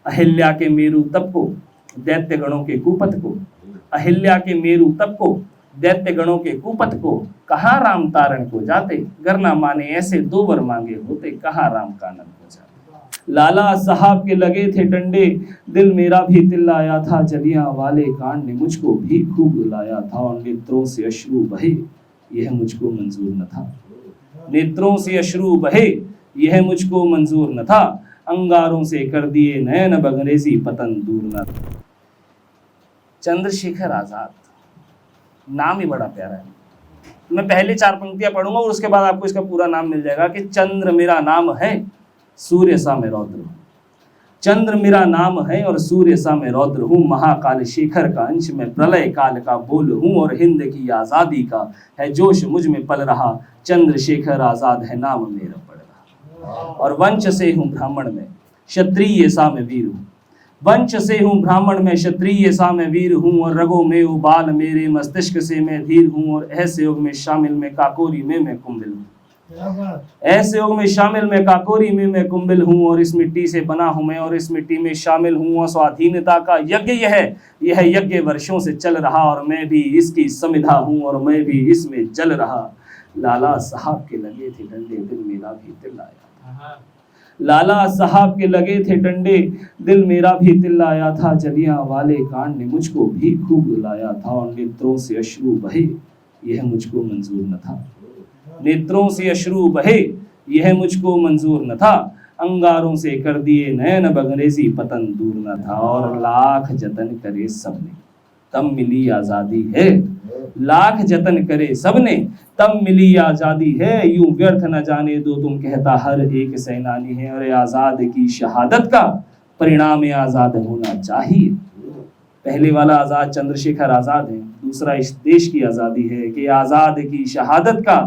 अहिल्या के मेरु तप को, दैत्य गणों के कुपथ को, अहिल्या के मेरु तप को, दैत्य गणों के कुपथ को, कहाँ राम तारण को जाते, गर ना माने ऐसे दो वर मांगे होते, कहाँ राम कानन को जाते। लाला साहब के लगे थे डंडे, दिल मेरा भी तिल्लाया था, जलियां वाले कांड ने मुझको भी खूब रुलाया था, और नेत्रों से अश्रु बहे यह मुझको मंजूर न था, नेत्रों से अश्रु बहे यह मुझको मंजूर न था, अंगारों से कर दिए नयन बंगरेजी पतन दूर न था। चंद्रशेखर आजाद, नाम ही बड़ा प्यारा है। मैं पहले 4 पंक्तियां पढ़ूंगा और उसके बाद आपको इसका पूरा नाम मिल जाएगा कि चंद्र मेरा नाम है, सूर्य सा मैं रौद्र हूं। चंद्र मेरा नाम है और सूर्य सा मैं रौद्र हूँ, महाकाल शेखर का अंश में प्रलय काल का बोल हूँ, और हिंद की आज़ादी का है जोश मुझ में पल रहा, चंद्रशेखर आज़ाद है नाम मेरा पड़ रहा। और वंश से हूँ ब्राह्मण में क्षत्रिय सा मैं वीर हूँ, वंश से हूँ ब्राह्मण में क्षत्रिय सा मैं वीर हूँ, और रगों में उबाल मेरे मस्तिष्क से मैं धीर हूँ, और ऐसे योग में शामिल में काकोरी में मैं कुंभिल हूँ, ऐसे योग में शामिल में काकोरी में मैं कुंभिल हूँ, और इस मिट्टी से बना हूँ मैं और इस मिट्टी में शामिल हूँ, और स्वाधीनता का यज्ञ यह यज्ञ वर्षों से चल रहा, और मैं भी इसकी समिधा हूँ और मैं भी इसमें जल रहा। लाला साहब के लगे थे डंडे, दिल मेरा भी तिल्लाया था, लाला साहब के लगे थे डंडे, दिल मेरा भी तिल्लाया था, जलियां वाले कांड ने मुझको भी खूब रुलाया था, और नेत्रों से अश्रु बहे यह मुझको मंजूर न था, नेत्रों से अश्रु बहे यह मुझको मंजूर न था, अंगारों से कर दिए नयन बंगरेजी पतन दूर न था, और लाख जतन करे सबने तब मिली आजादी है, लाख जतन करे सबने तब मिली आजादी है, यूं व्यर्थ न जाने दो तुम कहता हर एक सेनानी है, और आजाद की शहादत का परिणाम आजाद होना चाहिए। पहले वाला आजाद चंद्रशेखर आजाद है, दूसरा इस देश की आजादी है कि आजाद की शहादत का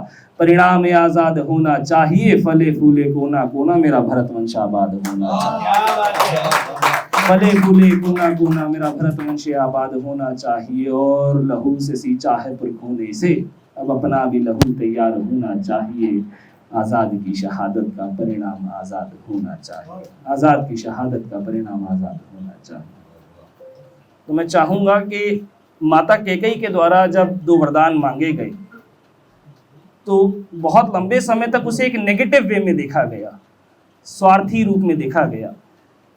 परिणाम आजाद होना चाहिए, फले फूले कोना कोना मेरा भरत वंश आबाद होना चाहिए, फले फूले कोना कोना मेरा भरत वंश आबाद होना चाहिए, और लहू से सींचा है पुरखूने से अब अपना भी लहू तैयार होना चाहिए, आजाद की शहादत का परिणाम आजाद होना चाहिए, आजाद की शहादत का परिणाम आजाद होना चाहिए। तो मैं चाहूंगा कि माता कैकेयी के द्वारा जब 2 वरदान मांगे गए तो बहुत लंबे समय तक उसे एक नेगेटिव वे में देखा गया, स्वार्थी रूप में देखा गया,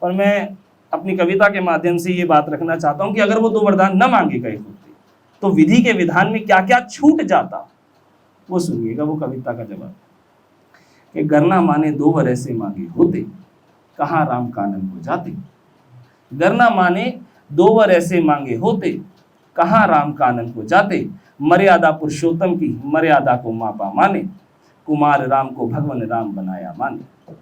और मैं अपनी कविता के माध्यम से ये बात रखना चाहता हूँ कि अगर वो 2 वरदान न मांगे गए होते तो विधि के विधान में क्या क्या छूट जाता, वो सुनिएगा वो कविता का जवाब। कि गरना माने 2 वर ऐसे मांगे होते, कहाँ राम कानन को जाते, गरना माने 2 वर ऐसे मांगे होते, कहाँ राम कानन को जाते, मर्यादा पुरुषोत्तम की मर्यादा को मापा माने, कुमार राम को भगवान राम बनाया माने,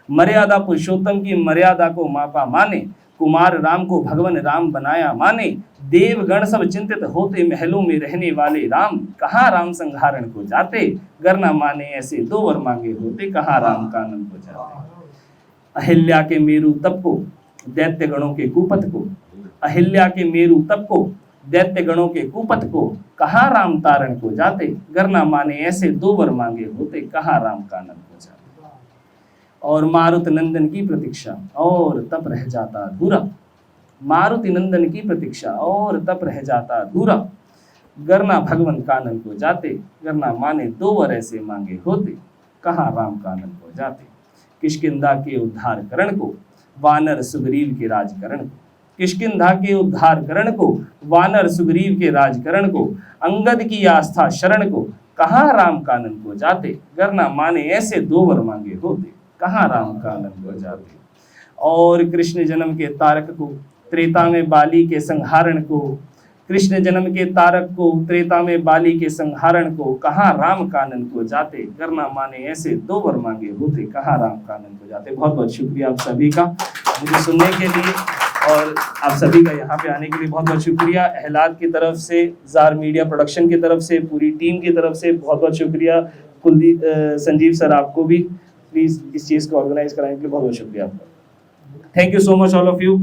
मर्यादा पुरुषोत्तम की मर्यादा को मापा माने, कुमार राम को भगवान राम बनाया माने, देवगण सब चिंतित होते महलों में रहने वाले राम, कहाँ राम संहारण को जाते, गरना माने ऐसे 2 वर मांगे होते, कहाँ राम कानन को जाते। अहिल्या के मेरु तप को, दैत्य गणों के कुपथ को, अहिल्या के मेरु तप को, दैत्य गणों के कुपथ को, कहाँ राम तारण को जाते, गरना माने ऐसे 2 वर मांगे होते, कहाँ राम कानन को जाते। और मारुत नंदन की प्रतीक्षा और तप रह जाता अधूरा, मारुति नंदन की प्रतीक्षा और तप रह जाता अधूरा, गरना भगवन कानन को जाते, गरना माने 2 वर ऐसे मांगे होते, कहाँ राम कानन को जाते। किष्किंधा के उद्धार करण को, वानर सुग्रीव के राजकरण को, किष्किंधा के उद्धार करण को, वानर सुग्रीव के राजकरण को, अंगद की आस्था शरण को, कहाँ राम कानन को जाते, गरना माने ऐसे 2 वर मांगे होते, कहाँ राम कानन को जाते। और कृष्ण जन्म के तारक को, त्रेता में बाली के संहारण को, कृष्ण जन्म के तारक को, त्रेता में बाली के संहारण को, कहाँ राम कानन को जाते, गरना माने ऐसे 2 वर मांगे होते, कहाँ राम कानन को जाते। बहुत बहुत शुक्रिया आप सभी का मुझे सुनने के लिए, और आप सभी का यहाँ पे आने के लिए बहुत बहुत शुक्रिया। अहलाद की तरफ से, जार मीडिया प्रोडक्शन की तरफ से, पूरी टीम की तरफ से बहुत बहुत शुक्रिया। कुलदीप संजीव सर आपको भी प्लीज़ इस चीज़ को ऑर्गेनाइज कराने के लिए बहुत बहुत शुक्रिया आपका। Thank you so much all of you.